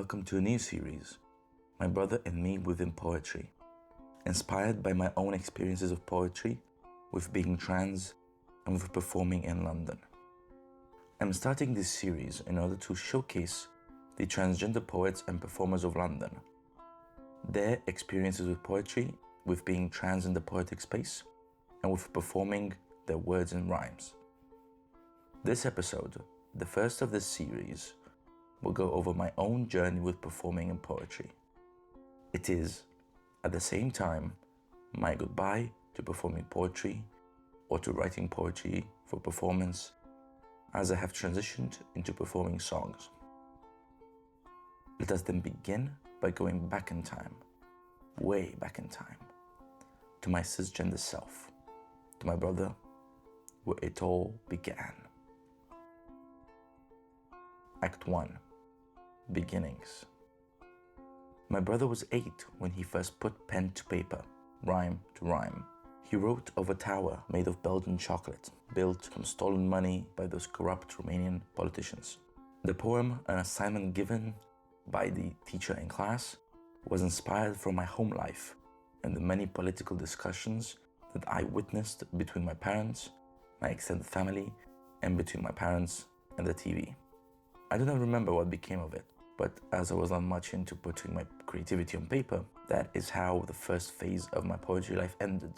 welcome to a new series, My Brother and Me Within Poetry, inspired by my own experiences of poetry with being trans and with performing in London. I'm starting this series in order to showcase the transgender poets and performers of London, their experiences with poetry, with being trans in the poetic space, and with performing their words and rhymes. This episode, the first of this series, will go over my own journey with performing in poetry. It is, at the same time, my goodbye to performing poetry or to writing poetry for performance, as I have transitioned into performing songs. Let us then begin by going back in time, way back in time, to my cisgender self, to my brother, where it all began. Act 1. Beginnings. My brother was 8 when he first put pen to paper, rhyme to rhyme. He wrote of a tower made of Belgian chocolate, built from stolen money by those corrupt Romanian politicians. The poem, an assignment given by the teacher in class, was inspired from my home life and the many political discussions that I witnessed between my parents, my extended family, and between my parents and the TV. I do not remember what became of it, but as I was not much into putting my creativity on paper, that is how the first phase of my poetry life ended.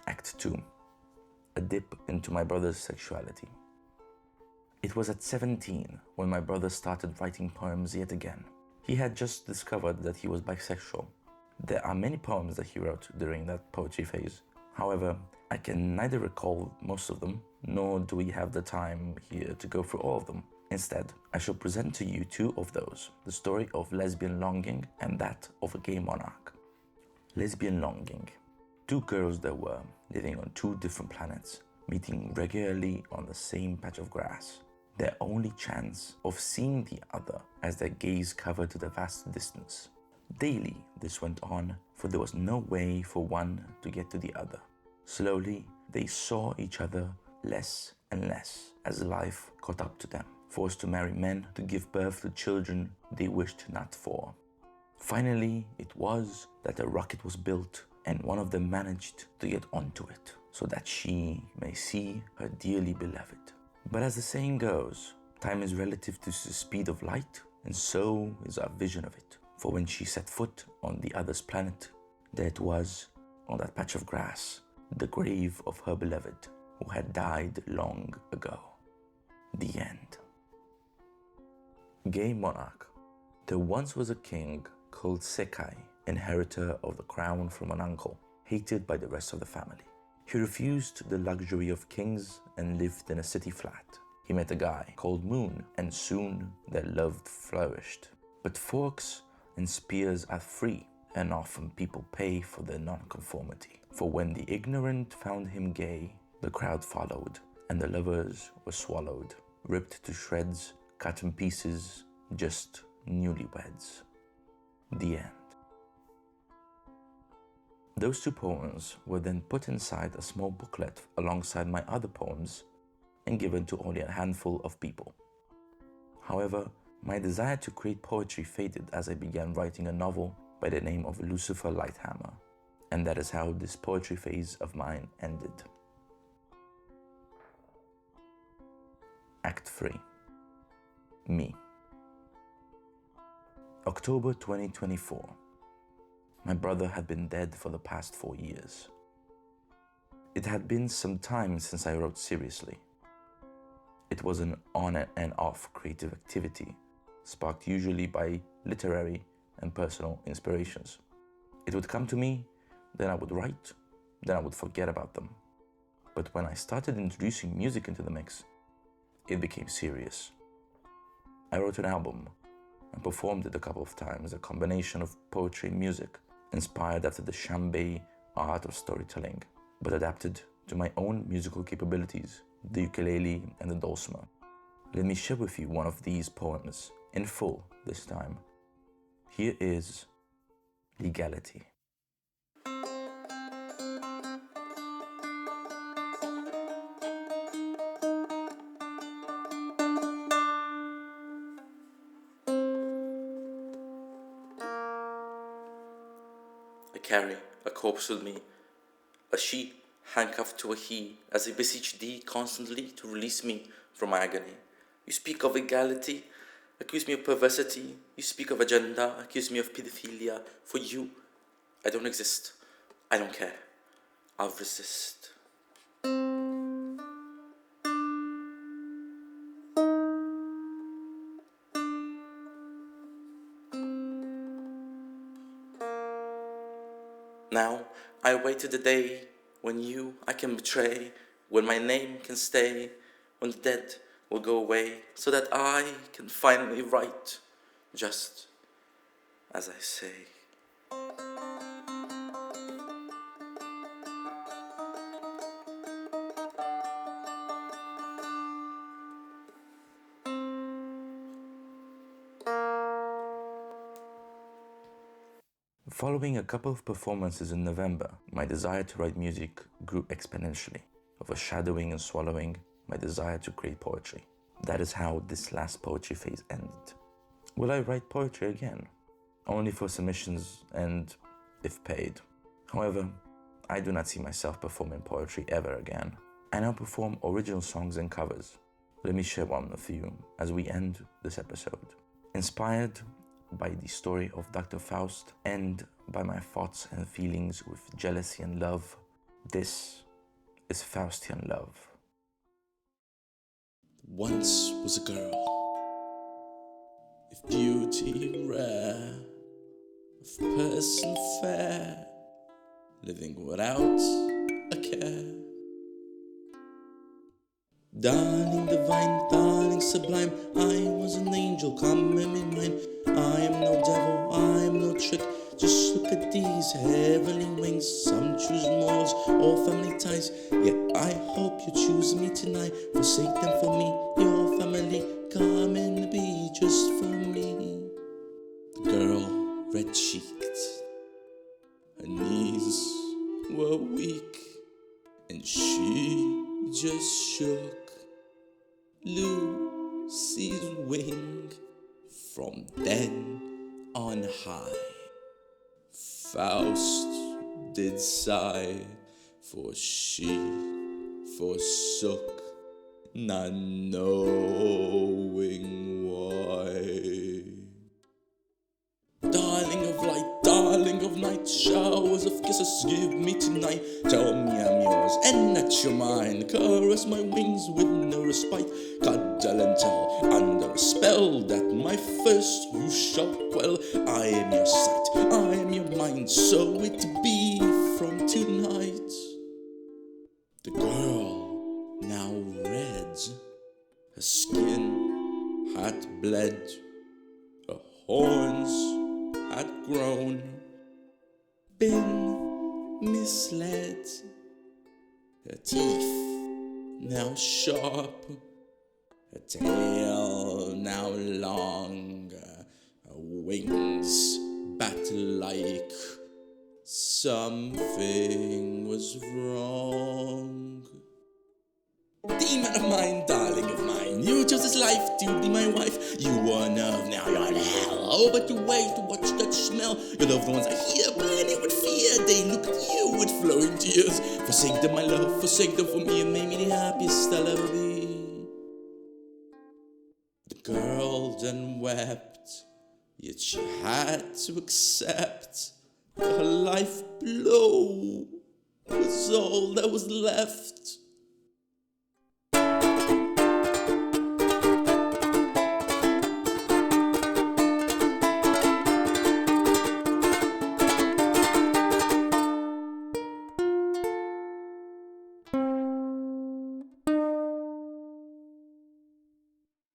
Act 2. A dip into my brother's sexuality. It was at 17 when my brother started writing poems yet again. He had just discovered that he was bisexual. There are many poems that he wrote during that poetry phase. However, I can neither recall most of them, nor do we have the time here to go through all of them. Instead, I shall present to you 2 of those, the story of lesbian longing and that of a gay monarch. Lesbian longing. 2 girls there were, living on 2 different planets, meeting regularly on the same patch of grass. Their only chance of seeing the other as their gaze covered the vast distance. Daily this went on, for there was no way for one to get to the other. Slowly they saw each other less and less as life caught up to them, forced to marry men to give birth to children they wished not for. Finally it was that a rocket was built and one of them managed to get onto it so that she may see her dearly beloved. But as the saying goes, time is relative to the speed of light, and so is our vision of it. For when she set foot on the other's planet, there it was, on that patch of grass, the grave of her beloved, who had died long ago. The end. Gay monarch. There once was a king called Sekai, inheritor of the crown from an uncle, hated by the rest of the family. He refused the luxury of kings and lived in a city flat. He met a guy called Moon, and soon their love flourished. But forks and spears are free, and often people pay for their nonconformity. For when the ignorant found him gay, the crowd followed, and the lovers were swallowed, ripped to shreds, cut in pieces, just newlyweds. The end. Those 2 poems were then put inside a small booklet alongside my other poems and given to only a handful of people. However, my desire to create poetry faded as I began writing a novel by the name of Lucifer Lighthammer, and that is how this poetry phase of mine ended. Act 3. Me. October 2024. My brother had been dead for the past 4 years. It had been some time since I wrote seriously. It was an on and off creative activity, sparked usually by literary and personal inspirations. It would come to me, then I would write, then I would forget about them. But when I started introducing music into the mix, it became serious. I wrote an album and performed it a couple of times, a combination of poetry and music, inspired after the Shambay art of storytelling, but adapted to my own musical capabilities, the ukulele and the dulcimer. Let me share with you one of these poems, in full this time. Here is Legality. carry a corpse with me, a she handcuffed to a he, as I beseech thee constantly to release me from my agony. You speak of equality, accuse me of perversity. You speak of agenda, accuse me of pedophilia. For you, I don't exist. I don't care. I'll resist. Now, I waited the day when you I can betray, when my name can stay, when the dead will go away, so that I can finally write just as I say. Following a couple of performances in November, my desire to write music grew exponentially, overshadowing and swallowing my desire to create poetry. That is how this last poetry phase ended. Will I write poetry again? Only for submissions and if paid. However, I do not see myself performing poetry ever again. I now perform original songs and covers. Let me share one with you as we end this episode. Inspired by the story of Dr. Faust and by my thoughts and feelings with jealousy and love, this is Faustian love. Once was a girl, of beauty rare, of person fair, living without a care. Darling divine, darling sublime, I was an angel, come and be mine. I am no devil, I am no trick. Just look at these heavenly wings. Some choose morals or family ties, yet I hope you choose me tonight. Forsake them for me, your family, come and be just for me. The girl red-cheeked, her knees were weak, and she just shook Lucy's wing. From then on high, Faust did sigh, for she forsook, not knowing why. Darling of light, darling of night, showers of kisses give me tonight. Tell me I'm yours and not your mine. Caress my wings with no respite. Cuddle and tell under a spell that my thirst you shall quell. I am your sight, I am your mind, so it be from tonight. The girl now red, her skin had bled, her horns had grown, been misled, her teeth now sharp, her tail now long, her wings bat-like. Something was wrong. Demon of mine, darling of mine, you chose this life to be my wife. You were on earth, now you're in hell. Oh, but you wait to watch that smell. Your loved ones are here, burning with fear. They look at you with flowing tears. Forsake them, my love, forsake them for me, and make me the happiest I'll ever be. The girl then wept, yet she had to accept that her life blow was all that was left.